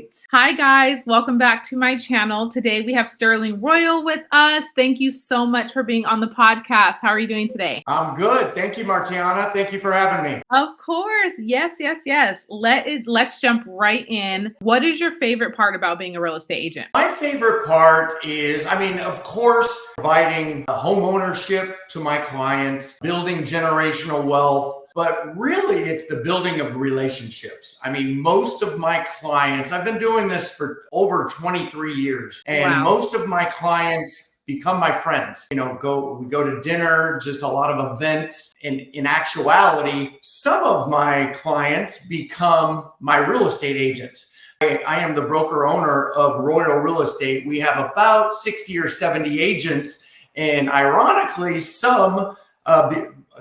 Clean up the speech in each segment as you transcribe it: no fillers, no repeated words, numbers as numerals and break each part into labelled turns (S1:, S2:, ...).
S1: right. Hi, guys. Welcome back to my channel. Today we have Sterling Royal with us. Thank you so much for being on the podcast. How are you doing today?
S2: I'm good. Thank you, Martiana. Thank you for having me.
S1: Of course. Yes. Let's jump right in. What is your favorite part about being a real estate agent?
S2: My favorite part is, of course, providing home ownership to my clients, building generational wealth. But really, it's the building of relationships. Most of my clients, I've been doing this for over 23 years, and
S1: Wow.
S2: most of my clients become my friends. We go to dinner, just a lot of events. And in actuality, some of my clients become my real estate agents. I am the broker owner of Royal Real Estate. We have about 60 or 70 agents. And ironically, some of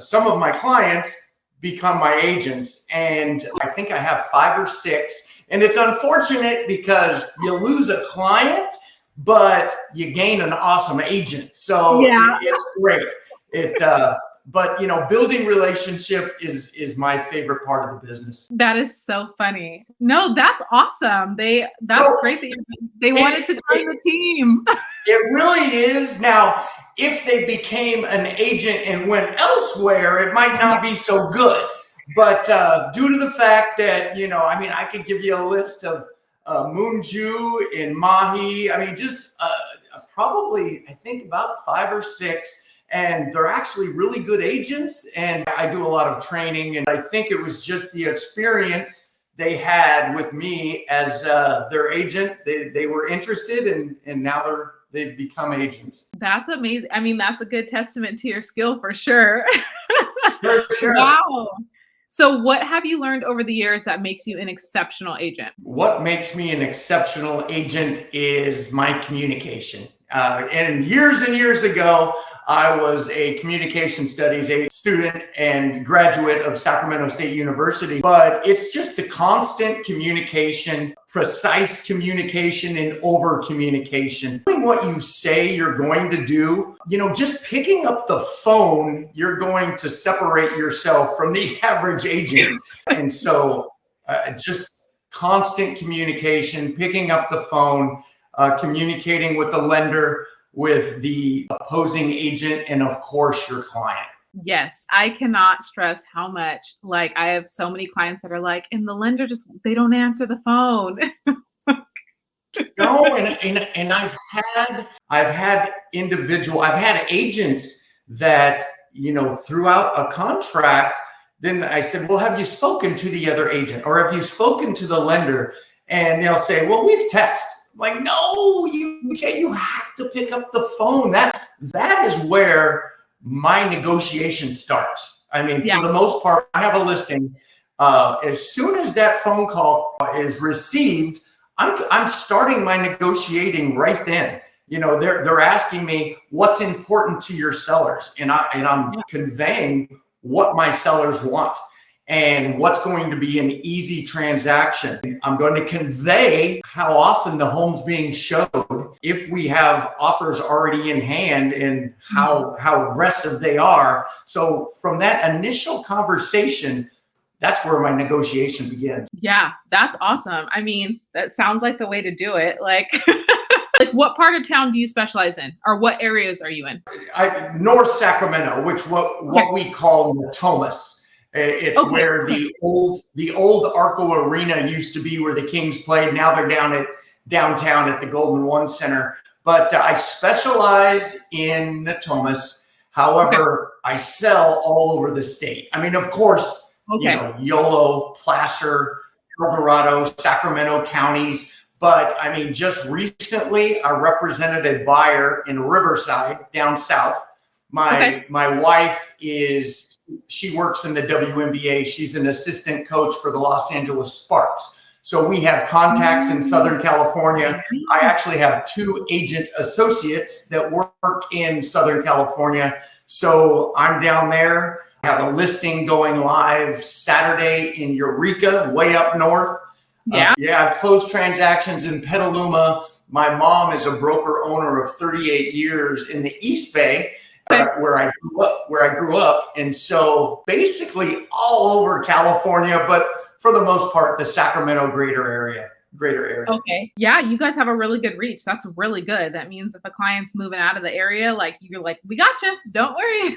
S2: my clients become my agents. And I think I have 5 or 6. And it's unfortunate because you lose a client, but you gain an awesome agent. So
S1: Yeah.
S2: it's great. But building relationship is my favorite part of the business.
S1: That is so funny. No, that's awesome. That's great that they wanted to join the team.
S2: It really is. Now, if they became an agent and went elsewhere, it might not be so good. But due to the fact that, I could give you a list of Moonju and Mahi. Probably, I think about 5 or 6. And they're actually really good agents. And I do a lot of training. And I think it was just the experience they had with me as their agent. They were interested, and now they've become agents.
S1: That's amazing. That's a good testament to your skill for sure.
S2: For sure.
S1: Wow. So what have you learned over the years that makes you an exceptional agent?
S2: What makes me an exceptional agent is my communication. And years ago, I was a communication studies student and graduate of Sacramento State University. But it's just the constant communication, precise communication, and over communication. Doing what you say you're going to do, just picking up the phone, you're going to separate yourself from the average agent. And so just constant communication, picking up the phone, communicating with the lender, with the opposing agent, and of course your client.
S1: Yes, I cannot stress how much, I have so many clients that are and the lender they don't answer the phone.
S2: No, and I've had agents that, throughout a contract, then I said, well, have you spoken to the other agent, or have you spoken to the lender? And they'll say, well, we've texted. Like, no, you can't. You have to pick up the phone. That is where my negotiation starts. For the most part, I have a listing. As soon as that phone call is received, I'm starting my negotiating right then. They're asking me what's important to your sellers, and I'm conveying what my sellers want and what's going to be an easy transaction. I'm going to convey how often the home's being showed, if we have offers already in hand, and how aggressive they are. So from that initial conversation, that's where my negotiation begins.
S1: Yeah, that's awesome. That sounds like the way to do it. What part of town do you specialize in, or what areas are you in?
S2: North Sacramento, which what we call Natomas. It's where the old Arco Arena used to be, where the Kings played. Now they're downtown at the Golden One Center. But I specialize in Natomas. However, I sell all over the state. Of course, Yolo, Placer, El Dorado, Sacramento counties. But just recently, I represented a buyer in Riverside, down south. My wife she works in the WNBA. She's an assistant coach for the Los Angeles Sparks. So we have contacts in Southern California. I actually have 2 agent associates that work in Southern California. So I'm down there. I have a listing going live Saturday in Eureka, way up north. I've closed transactions in Petaluma. My mom is a broker owner of 38 years in the East Bay, where I grew up. And so basically all over California, but for the most part, the Sacramento greater area. greater area.
S1: Okay. Yeah, you guys have a really good reach. That's really good. That means if a client's moving out of the area, like you're like, we got you. Don't worry.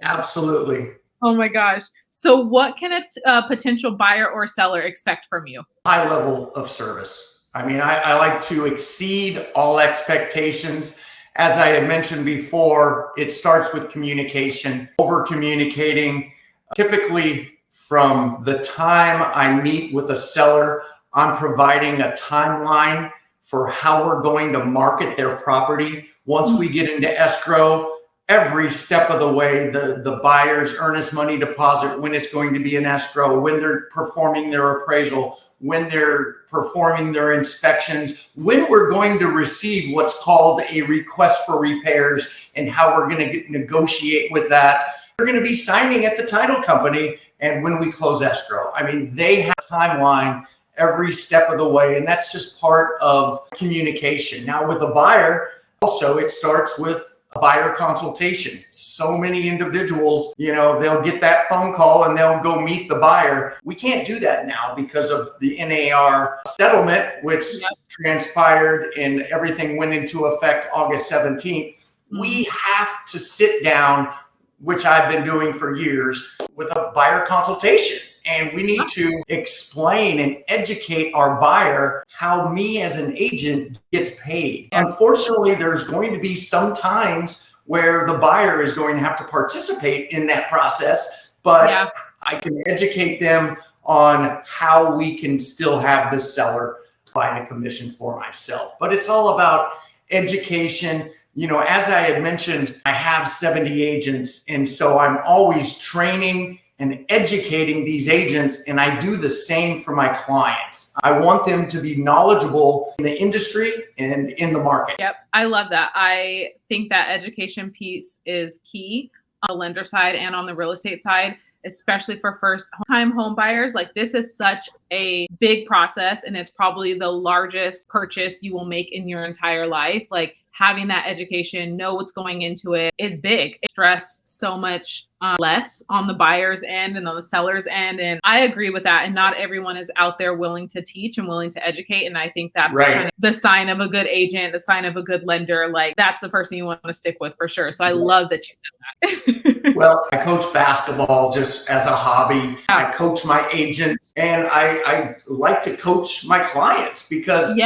S2: Absolutely.
S1: Oh my gosh. So what can a potential buyer or seller expect from you?
S2: High level of service. I mean, I like to exceed all expectations. As I had mentioned before, it starts with communication, over communicating. Typically, from the time I meet with a seller, I'm providing a timeline for how we're going to market their property. Once we get into escrow, every step of the way, the buyer's earnest money deposit, when it's going to be in escrow, when they're performing their appraisal, when they're performing their inspections, when we're going to receive what's called a request for repairs, and how we're going to negotiate with that. We're going to be signing at the title company, and when we close escrow. I mean, they have a timeline every step of the way, and that's just part of communication. Now, with a buyer, also, it starts with a buyer consultation. So many individuals, they'll get that phone call and they'll go meet the buyer. We can't do that now because of the NAR settlement, which transpired and everything went into effect August 17th. We have to sit down, which I've been doing for years, with a buyer consultation. And we need to explain and educate our buyer how me as an agent gets paid. Unfortunately, there's going to be some times where the buyer is going to have to participate in that process, but I can educate them on how we can still have the seller buying a commission for myself. But it's all about education. As I had mentioned, I have 70 agents, and so I'm always training and educating these agents, and I do the same for my clients. I want them to be knowledgeable in the industry and in the market.
S1: Yep, I love that. I think that education piece is key on the lender side and on the real estate side, especially for first-time home buyers. Like, this is such a big process, and it's probably the largest purchase you will make in your entire life. Like, having that education, know what's going into it is big. It stress so much less on the buyer's end and on the seller's end. And I agree with that. And not everyone is out there willing to teach and willing to educate. And I think that's kind of the sign of a good agent, the sign of a good lender. Like, that's the person you want to stick with for sure. So I love that you said that.
S2: Well, I coach basketball just as a hobby. I coach my agents, and I like to coach my clients because,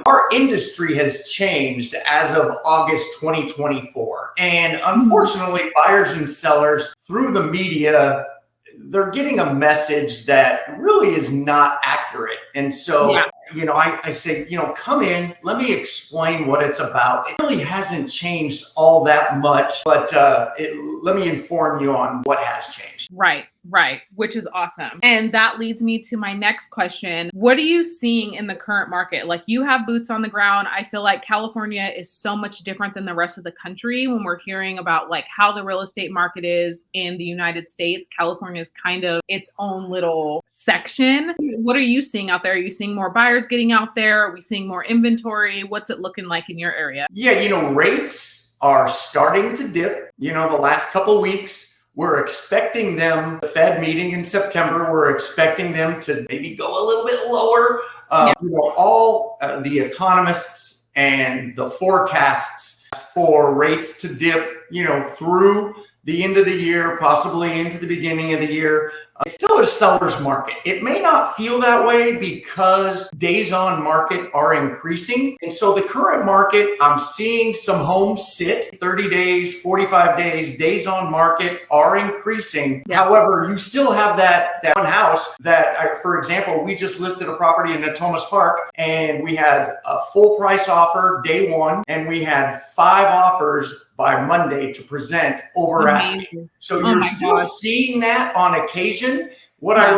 S2: our industry has changed as of August 2024. And unfortunately, buyers and sellers through the media, they're getting a message that really is not accurate. And so, I say, come in, let me explain what it's about. It really hasn't changed all that much, but let me inform you on what has changed.
S1: Right, which is awesome. And that leads me to my next question. What are you seeing in the current market? Like, you have boots on the ground. I feel like California is so much different than the rest of the country when we're hearing about like how the real estate market is in the United States. California is kind of its own little section. What are you seeing out there? Are you seeing more buyers getting out there? Are we seeing more inventory? What's it looking like in your area?
S2: Yeah, rates are starting to dip, the last couple of weeks. We're expecting them, the Fed meeting in September, we're expecting them to maybe go a little bit lower. All the economists and the forecasts for rates to dip, through the end of the year, possibly into the beginning of the year. It's still a seller's market. It may not feel that way because days on market are increasing. And so the current market, I'm seeing some homes sit 30 days, 45 days on market are increasing. However, you still have that one house that, for example, we just listed a property in Natomas Park, and we had a full price offer day one, and we had 5 offers by Monday to present over asking. So you're still seeing that on occasion. What I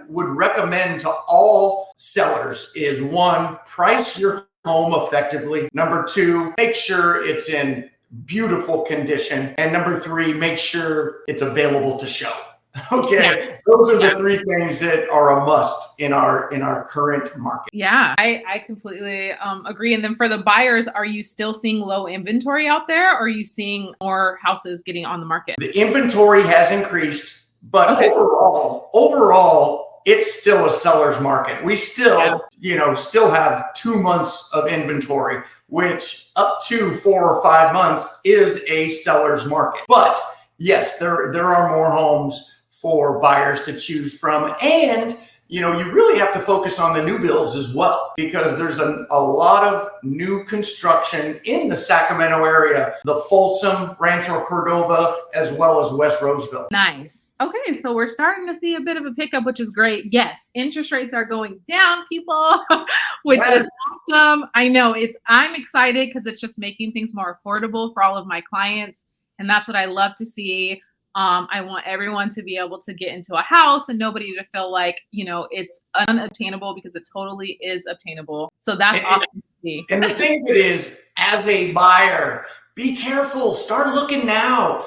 S2: would recommend to all sellers is, 1, price your home effectively. Number 2, make sure it's in beautiful condition. And number 3, make sure it's available to show. Okay, those are the 3 things that are a must in our current market.
S1: Yeah, I completely agree. And then for the buyers, are you still seeing low inventory out there? Or are you seeing more houses getting on the market?
S2: The inventory has increased, but overall, it's still a seller's market. We still, still have 2 months of inventory, which up to 4 or 5 months is a seller's market. But yes, there are more homes for buyers to choose from. And you really have to focus on the new builds as well, because there's a lot of new construction in the Sacramento area, the Folsom, Rancho Cordova, as well as West Roseville.
S1: Nice. Okay, so we're starting to see a bit of a pickup, which is great. Yes, interest rates are going down, people, which is awesome. I know I'm excited because it's just making things more affordable for all of my clients. And that's what I love to see. I want everyone to be able to get into a house and nobody to feel like, it's unobtainable, because it totally is obtainable. So that's awesome to see.
S2: And the thing is, as a buyer, be careful. Start looking now.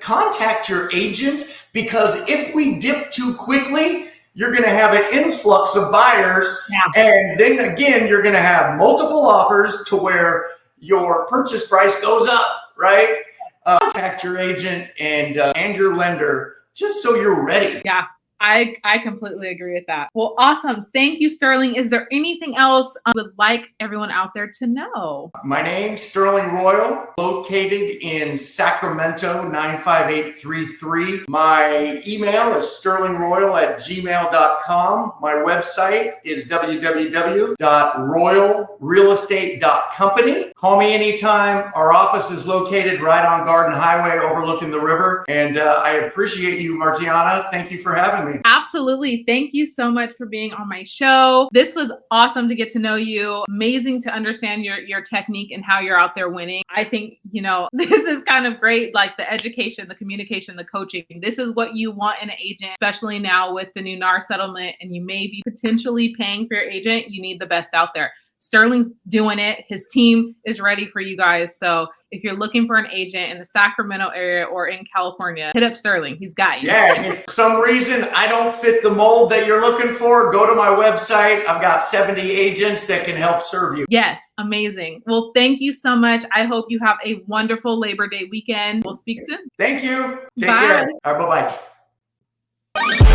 S2: Contact your agent, because if we dip too quickly, you're going to have an influx of buyers. Yeah. And then again, you're going to have multiple offers to where your purchase price goes up, right? Contact your agent and your lender, just so you're ready.
S1: Yeah, I completely agree with that. Well, awesome. Thank you, Sterling. Is there anything else I would like everyone out there to know?
S2: My name's Sterling Royal, located in Sacramento, 95833. My email is sterlingroyal@gmail.com. My website is www.royalrealestate.company. Call me anytime. Our office is located right on Garden Highway overlooking the river. And I appreciate you, Martiana. Thank you for having me.
S1: Absolutely. Thank you so much for being on my show. This was awesome to get to know you. Amazing to understand your technique and how you're out there winning. I think, this is kind of great, like the education, the communication, the coaching. This is what you want in an agent, especially now with the new NAR settlement, and you may be potentially paying for your agent. You need the best out there. Sterling's doing it. His team is ready for you guys. So if you're looking for an agent in the Sacramento area or in California, hit up Sterling. He's got you.
S2: Yeah, and if for some reason I don't fit the mold that you're looking for, go to my website. I've got 70 agents that can help serve you.
S1: Yes, amazing. Well, thank you so much. I hope you have a wonderful Labor Day weekend. We'll speak soon.
S2: Thank you. Take
S1: Bye.
S2: care. All right, bye-bye.